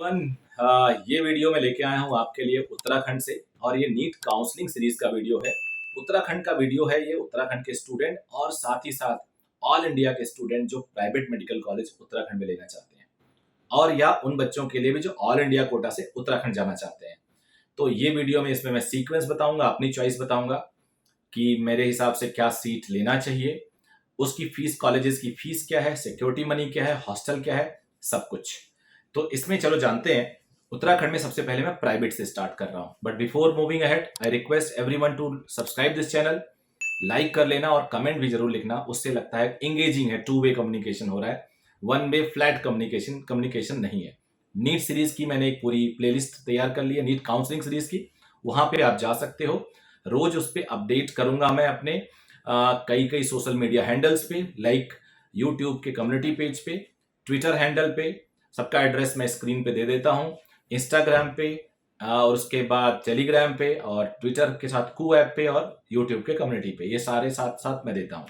Everyone. ये video मैं लेके आया हूँ आपके लिए उत्तराखंड से और ये नीट काउंसलिंग सीरीज का वीडियो है। उत्तराखंड का वीडियो है ये उत्तराखंड के स्टूडेंट और साथ ही साथ ऑल इंडिया के स्टूडेंट जो प्राइवेट मेडिकल कॉलेज उत्तराखंड में लेना चाहते हैं और या उन बच्चों के लिए भी जो ऑल इंडिया कोटा से उत्तराखंड जाना चाहते हैं। तो ये वीडियो में इसमें मैं सीक्वेंस बताऊंगा, अपनी चॉइस बताऊंगा कि मेरे हिसाब से क्या सीट लेना चाहिए, उसकी फीस, कॉलेजेस की फीस क्या है, सिक्योरिटी मनी क्या है, हॉस्टल क्या है, सब कुछ। तो इसमें चलो जानते हैं। उत्तराखंड में सबसे पहले मैं प्राइवेट से स्टार्ट कर रहा हूं, but before moving ahead I request everyone to subscribe this channel, like कर लेना और कमेंट भी जरूर लिखना। उससे लगता है इंगेजिंग है, टू वे कम्युनिकेशन हो रहा है, वन वे फ्लैट कम्युनिकेशन नहीं है। नीट सीरीज की मैंने एक पूरी प्लेलिस्ट तैयार कर ली है, नीट काउंसलिंग सीरीज की, वहां पे आप जा सकते हो। रोज उस पर अपडेट करूंगा मैं अपने कई सोशल मीडिया हैंडल्स पे, लाइक यूट्यूब के कम्युनिटी पेज पे, ट्विटर हैंडल पे, सबका एड्रेस मैं स्क्रीन पे दे देता हूँ, इंस्टाग्राम पे और उसके बाद टेलीग्राम पे और ट्विटर के साथ कू ऐप पे और यूट्यूब के कम्युनिटी पे, ये सारे साथ साथ मैं देता हूँ।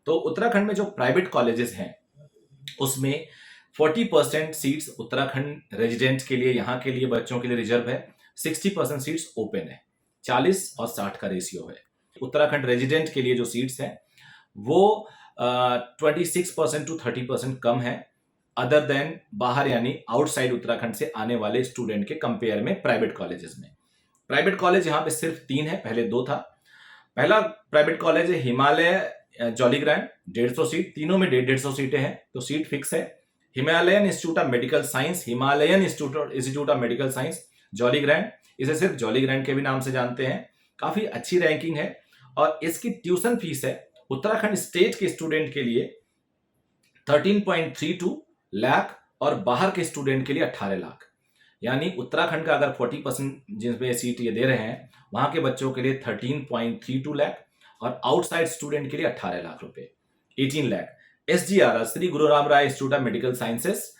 तो उत्तराखंड में जो प्राइवेट कॉलेजेस हैं उसमें 40% सीट्स उत्तराखंड रेजिडेंट के लिए, यहाँ के लिए बच्चों के लिए रिजर्व है। 60% सीट्स ओपन है, 40 और 60 का रेशियो है। उत्तराखंड रेजिडेंट के लिए जो सीट्स हैं वो 26% टू 30% कम है, अदर देन बाहर यानी आउटसाइड उत्तराखंड से आने वाले स्टूडेंट के कंपेयर में प्राइवेट कॉलेजेस में। प्राइवेट कॉलेज यहाँ पे सिर्फ 3 है, पहले 2 था। पहला प्राइवेट कॉलेज है हिमालय जॉलीग्रांट, 150 सीट, तीनों में 150 सीटें हैं, तो सीट फिक्स है। Himalayan institute of medical science, Himalayan institute of medical science Jollygrant, इसे सिर्फ जॉलीग्रांट के भी नाम से जानते हैं। काफी अच्छी रैंकिंग है और इसकी ट्यूशन फीस है उत्तराखंड स्टेट के स्टूडेंट के लिए 13.32 लाख और बाहर के स्टूडेंट के लिए 18 लाख। यानी उत्तराखंड का अगर 40% जिसमें सीट ये दे रहे हैं, वहां के बच्चों के लिए 13.32 लाख और आउटसाइड स्टूडेंट के लिए 18 लाख रुपए, 18 lakh. SGR Shri Guru Ram Rai institute of medical sciences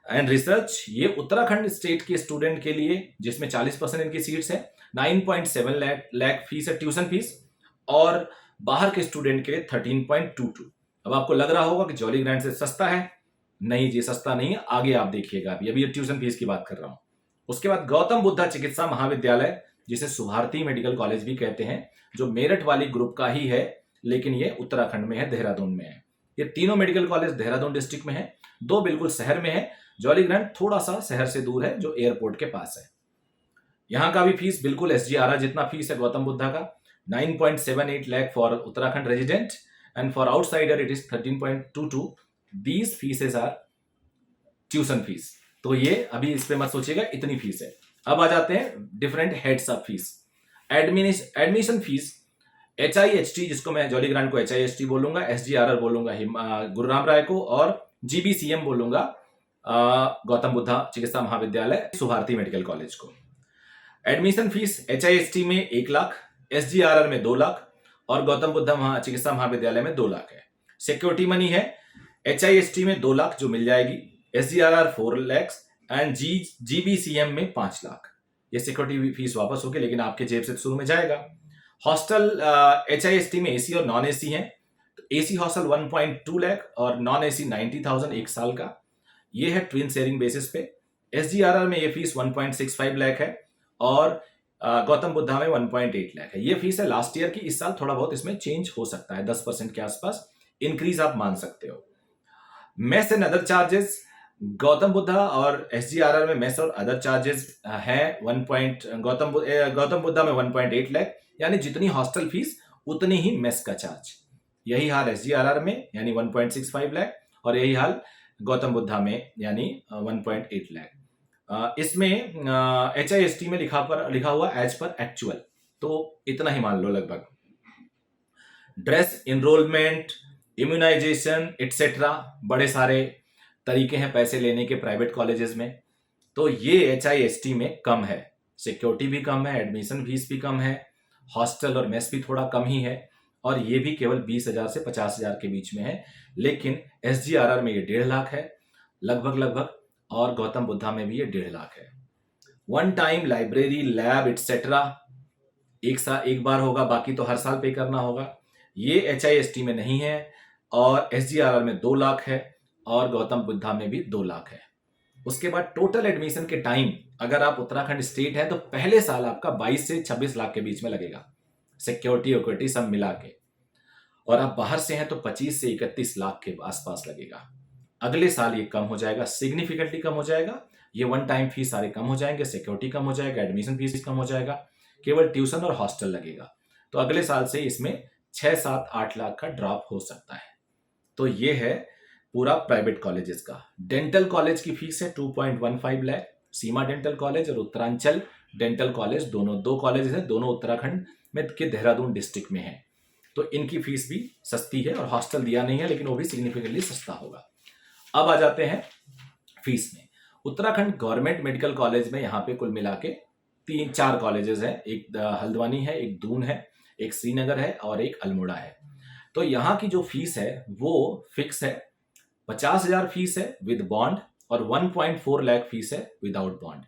and research, ये उत्तराखंड स्टेट के स्टूडेंट के लिए जिसमें 40% इनकी सीट्स है, 9.7 लाख फीस है ट्यूशन फीस और बाहर के स्टूडेंट के लिए 13.22। अब आपको लग रहा होगा कि जॉलीग्रांट से सस्ता है, नहीं जी सस्ता नहीं है, आगे आप देखिएगा। अभी ट्यूशन फीस की बात कर रहा हूं। उसके बाद गौतम बुद्धा चिकित्सा महाविद्यालय, जिसे सुभारती मेडिकल कॉलेज भी कहते हैं, जो मेरठ वाली ग्रुप का ही है लेकिन ये उत्तराखंड में है, देहरादून में है। ये तीनों मेडिकल कॉलेज देहरादून डिस्ट्रिक्ट में है, 2 बिल्कुल शहर में है, जॉलीग्रांट थोड़ा सा शहर से दूर है जो एयरपोर्ट के पास है। यहाँ का भी फीस बिल्कुल SGR जितना फीस है गौतम बुद्धा का, 9.78 lakh for Uttarakhand resident and for outsider it is 13.22. These fees are tuition fees. तो ये अभी इस पे मत सोचिएगा, इतनी फीस है। अब आ जाते हैं different heads of fees. Admission fees HIHT, जिसको मैं जॉलीग्रांट को HIHT बोलूंगा, SGR बोलूंगा गुरुराम राय को, और GBCM बोलूंगा गौतम बुद्धा चिकित्सा महाविद्यालय सुभारती मेडिकल कॉलेज को। एडमिशन फीस HIHT में 1 लाख, SGR में 2 लाख और गौतम बुद्धा चिकित्सा महाविद्यालय में 2 लाख है। सिक्योरिटी मनी है HIHT में 2 लाख जो मिल जाएगी, SGR 4 लाख एंड GBCM में 5 लाख। ये सिक्योरिटी फीस वापस होगी लेकिन आपके जेब से शुरू में जाएगा। हॉस्टल HIHT में AC और नॉन AC है, तो AC हॉस्टल 1.2 लाख और नॉन AC 90,000 1 साल का, ये है ट्विन शेयरिंग बेसिस पे। SGR में ये फीस 1.65 लाख है और गौतम बुद्धा में 1.8 लाख है। ये फीस है लास्ट ईयर की, इस साल थोड़ा बहुत इसमें चेंज हो सकता है, 10% के आसपास इंक्रीज आप मान सकते हो। Mess and other charges, Gautam Buddha और SGR में मेस और अदर चार्जेस है गौतम बुद्धा में 1.8 लाख, यानी जितनी हॉस्टल फीस उतनी ही मेस का चार्ज। यही हाल SGR में यानी 1.65 लाख और यही हाल गौतम बुद्धा में यानी 1.8 लाख। इसमें HIHT में लिखा हुआ एज पर एक्चुअल, तो इतना ही मान लो लगभग। ड्रेस, इनरोलमेंट, इम्यूनाइजेशन एटसेट्रा, बड़े सारे तरीके हैं पैसे लेने के प्राइवेट कॉलेजेस में। तो ये HIHT में कम है, सिक्योरिटी भी कम है, एडमिशन फीस भी कम है, हॉस्टल और मेस भी थोड़ा कम ही है और ये भी केवल 20,000 से 50,000 के बीच में है। लेकिन SGR में ये 1.5 लाख है लगभग और गौतम बुद्धा में भी ये 1.5 लाख है। One time library, lab etcetera एक बार होगा, बाकी तो हर साल पे करना होगा। ये HIHT में नहीं है और SGR में 2 लाख है और गौतम बुद्धा में भी 2 लाख है। उसके बाद टोटल एडमिशन के टाइम अगर आप उत्तराखंड स्टेट है तो पहले साल आपका 22 से 26 लाख के बीच में लगेगा, सिक्योरिटी इक्विटी सब मिला के। और आप बाहर से हैं तो 25 से 31 लाख के आसपास लगेगा। अगले साल ये कम हो जाएगा, सिग्निफिकेंटली कम हो जाएगा। ये वन टाइम फीस सारे कम हो जाएंगे, सिक्योरिटी कम हो जाएगा, एडमिशन फीस कम हो जाएगा, केवल ट्यूशन और हॉस्टल लगेगा। तो अगले साल से इसमें 6, 7, 8 लाख का ड्रॉप हो सकता है। तो ये है पूरा प्राइवेट कॉलेजेस का। डेंटल कॉलेज की फीस है 2.15 लाख, सीमा डेंटल कॉलेज और उत्तरांचल डेंटल कॉलेज, दोनों 2 कॉलेज हैं, दोनों उत्तराखंड में के देहरादून डिस्ट्रिक्ट में है। तो इनकी फीस भी सस्ती है और हॉस्टल दिया नहीं है, लेकिन वो भी सिग्निफिकेंटली सस्ता होगा। अब आ जाते हैं फीस में। उत्तराखंड गवर्नमेंट मेडिकल कॉलेज में यहाँ पे कुल मिला के 3-4 कॉलेजेस हैं, एक हल्द्वानी है, एक दून है, एक श्रीनगर है और एक अल्मोड़ा है। तो यहाँ की जो फीस है वो फिक्स है, 50,000 फीस है विद बॉन्ड और 1.4 लाख फीस है विदाउट बॉन्ड।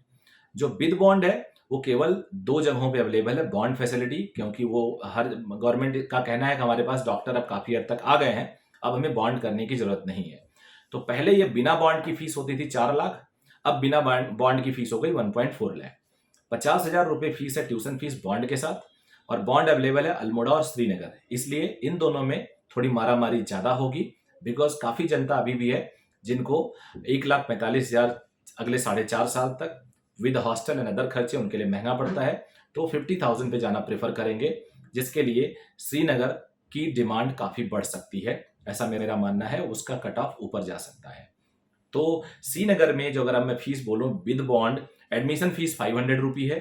जो विद बॉन्ड है वो केवल 2 जगहों पे अवेलेबल है बॉन्ड फैसिलिटी, क्योंकि वो हर गवर्नमेंट का कहना है कि हमारे पास डॉक्टर अब काफी हद तक आ गए हैं, अब हमें बॉन्ड करने की जरूरत नहीं है। तो पहले ये बिना बॉन्ड की फीस होती थी 4 लाख, अब बिना बॉन्ड की फीस हो गई 1.4 लाख। 50,000 रुपए फीस है ट्यूशन फीस बॉन्ड के साथ, और बॉन्ड अवेलेबल है अल्मोड़ा और श्रीनगर। इसलिए इन दोनों में थोड़ी मारामारी ज्यादा होगी, बिकॉज काफी जनता अभी भी है जिनको 1,45,000 अगले 4.5 साल तक विद हॉस्टल एंड अदर खर्चे उनके लिए महंगा पड़ता है, तो 50,000 पे जाना प्रेफर करेंगे, जिसके लिए श्रीनगर की डिमांड काफी बढ़ सकती है, ऐसा मेरा मानना है। उसका कट ऑफ ऊपर जा सकता है। तो श्रीनगर में जो अगर मैं फीस बोलूं विद बॉन्ड, एडमिशन फीस 500 रुपी है,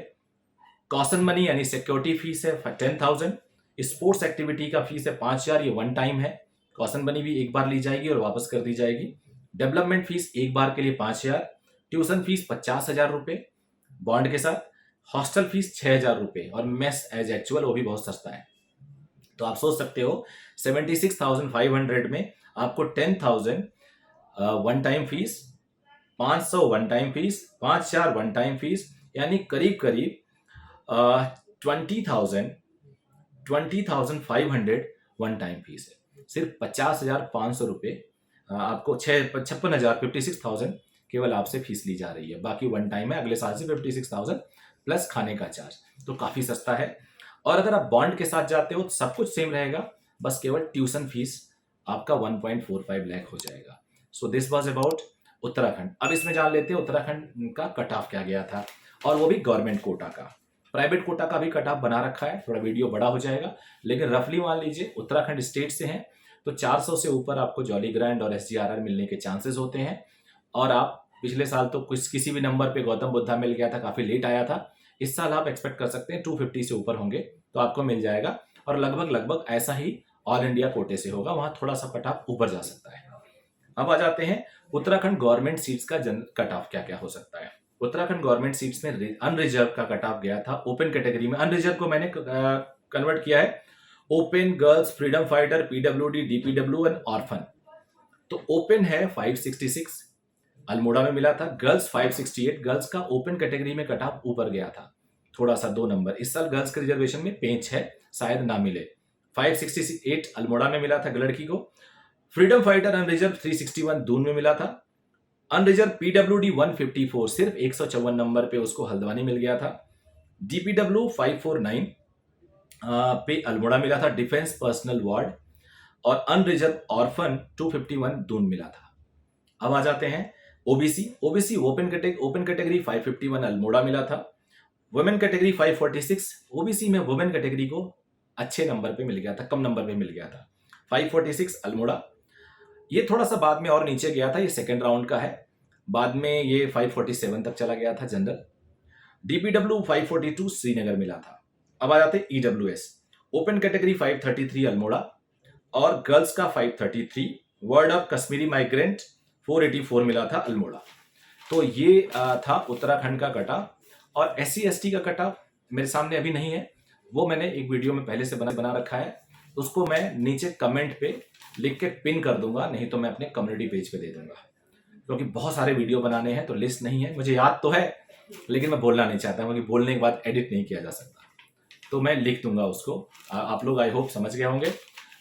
कॉशन मनी यानी सिक्योरिटी फीस है 10,000, स्पोर्ट्स एक्टिविटी का फीस है 5,000, ये वन टाइम है, कॉशन मनी भी एक बार ली जाएगी और वापस कर दी जाएगी। डेवलपमेंट फीस एक बार के लिए 5,000, ट्यूशन फीस 50,000 रुपए बॉन्ड के साथ, हॉस्टल फीस 6,000 रुपए और मेस एज एक्चुअल वो भी बहुत सस्ता है। तो आप सोच सकते हो 76,500 में आपको 10,000 one time fees, 500 one time fees, 5,000 one time fees, यानी करीब करीब 20,500 वन टाइम फीस है। सिर्फ 50,500 रुपये आपको 56,000 56,000 केवल आपसे फीस ली जा रही है, बाकी वन टाइम है। अगले साल से 56,000 प्लस खाने का चार्ज, तो काफी सस्ता है। और अगर आप बॉन्ड के साथ जाते हो तो सब कुछ सेम रहेगा, बस केवल ट्यूशन फीस आपका 1.45 लाख हो जाएगा। So this was about Uttarakhand. अब इसमें जान लेते हैं उत्तराखंड का कट ऑफ क्या गया था, और वो भी गवर्नमेंट कोटा का। प्राइवेट कोटा का भी कट ऑफ बना रखा है, थोड़ा वीडियो बड़ा हो जाएगा, लेकिन रफली मान लीजिए उत्तराखंड स्टेट से हैं तो 400 से ऊपर आपको जॉली ग्रांट और SGRR मिलने के चांसेस होते हैं। और आप पिछले साल तो किसी भी नंबर पे गौतम बुद्धा मिल गया था, काफी लेट आया था। इस साल आप एक्सपेक्ट कर सकते हैं 250 से ऊपर होंगे तो आपको मिल जाएगा, और लगभग ऐसा ही ऑल इंडिया कोटे से होगा, वहां थोड़ा सा कट ऑफ ऊपर जा सकता है। अब आ जाते हैं उत्तराखंड गवर्नमेंट सीट्स का कट ऑफ क्या क्या हो सकता है। उत्तराखंड गवर्नमेंट सीट्स में अनरिजर्व का कट ऑफ गया था ओपन कैटेगरी में। अनरिजर्व को मैंने कन्वर्ट किया है open, girls, freedom fighter, PWD, DPW and orphan. तो ओपन है 566, अल्मोड़ा में मिला था। गर्ल्स 568, गर्ल्स का ओपन कैटेगरी में कट ऑफ ऊपर गया था थोड़ा सा 2 नंबर। इस साल गर्ल्स के रिजर्वेशन में पेंच है, शायद ना मिले। 568 अल्मोड़ा में मिला था लड़की को। फ्रीडम फाइटर अनरिजर्व 361 दून में मिला था। अनरिजर्व PWD 154, सिर्फ 154 नंबर पे उसको हल्द्वानी मिल गया था। DPW 549 पे अल्मोड़ा मिला था, डिफेंस पर्सनल वार्ड। और अनरिजर्व ऑर्फन 251 दून मिला था। अब आ जाते हैं ओबीसी ओपन कैटेगरी 551 अल्मोड़ा मिला था। वुमेन कैटेगरी 546, ओबीसी में वुमेन कैटेगरी को अच्छे नंबर पे मिल गया था, कम नंबर पे मिल गया था, 546 अल्मोड़ा। ये थोड़ा सा बाद में और नीचे गया था, ये सेकेंड राउंड का है, बाद में ये 547 तक चला गया था जनरल। DPW 542 श्रीनगर मिला था। अब आ जाते हैं EWS ओपन कैटेगरी 533 अल्मोड़ा और गर्ल्स का 533, वर्ड ऑफ कश्मीरी माइग्रेंट 484 मिला था अल्मोड़ा। तो ये था उत्तराखंड का कट ऑफ। और SC/ST का कट ऑफ मेरे सामने अभी नहीं है, वो मैंने एक वीडियो में पहले से बना रखा है, उसको मैं नीचे कमेंट पे लिख के पिन कर दूंगा, नहीं तो मैं अपने कम्युनिटी पेज पे दे दूंगा, क्योंकि बहुत सारे वीडियो बनाने हैं तो लिस्ट नहीं है। मुझे याद तो है लेकिन मैं बोलना नहीं चाहता, क्योंकि बोलने के बाद एडिट नहीं किया जा सकता, तो मैं लिख दूंगा उसको। आप लोग आई होप समझ गए होंगे।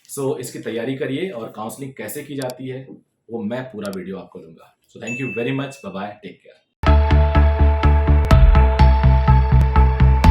सो इसकी तैयारी करिए, और काउंसलिंग कैसे की जाती है वो मैं पूरा वीडियो आपको दूंगा। So thank you very much, bye bye, take care.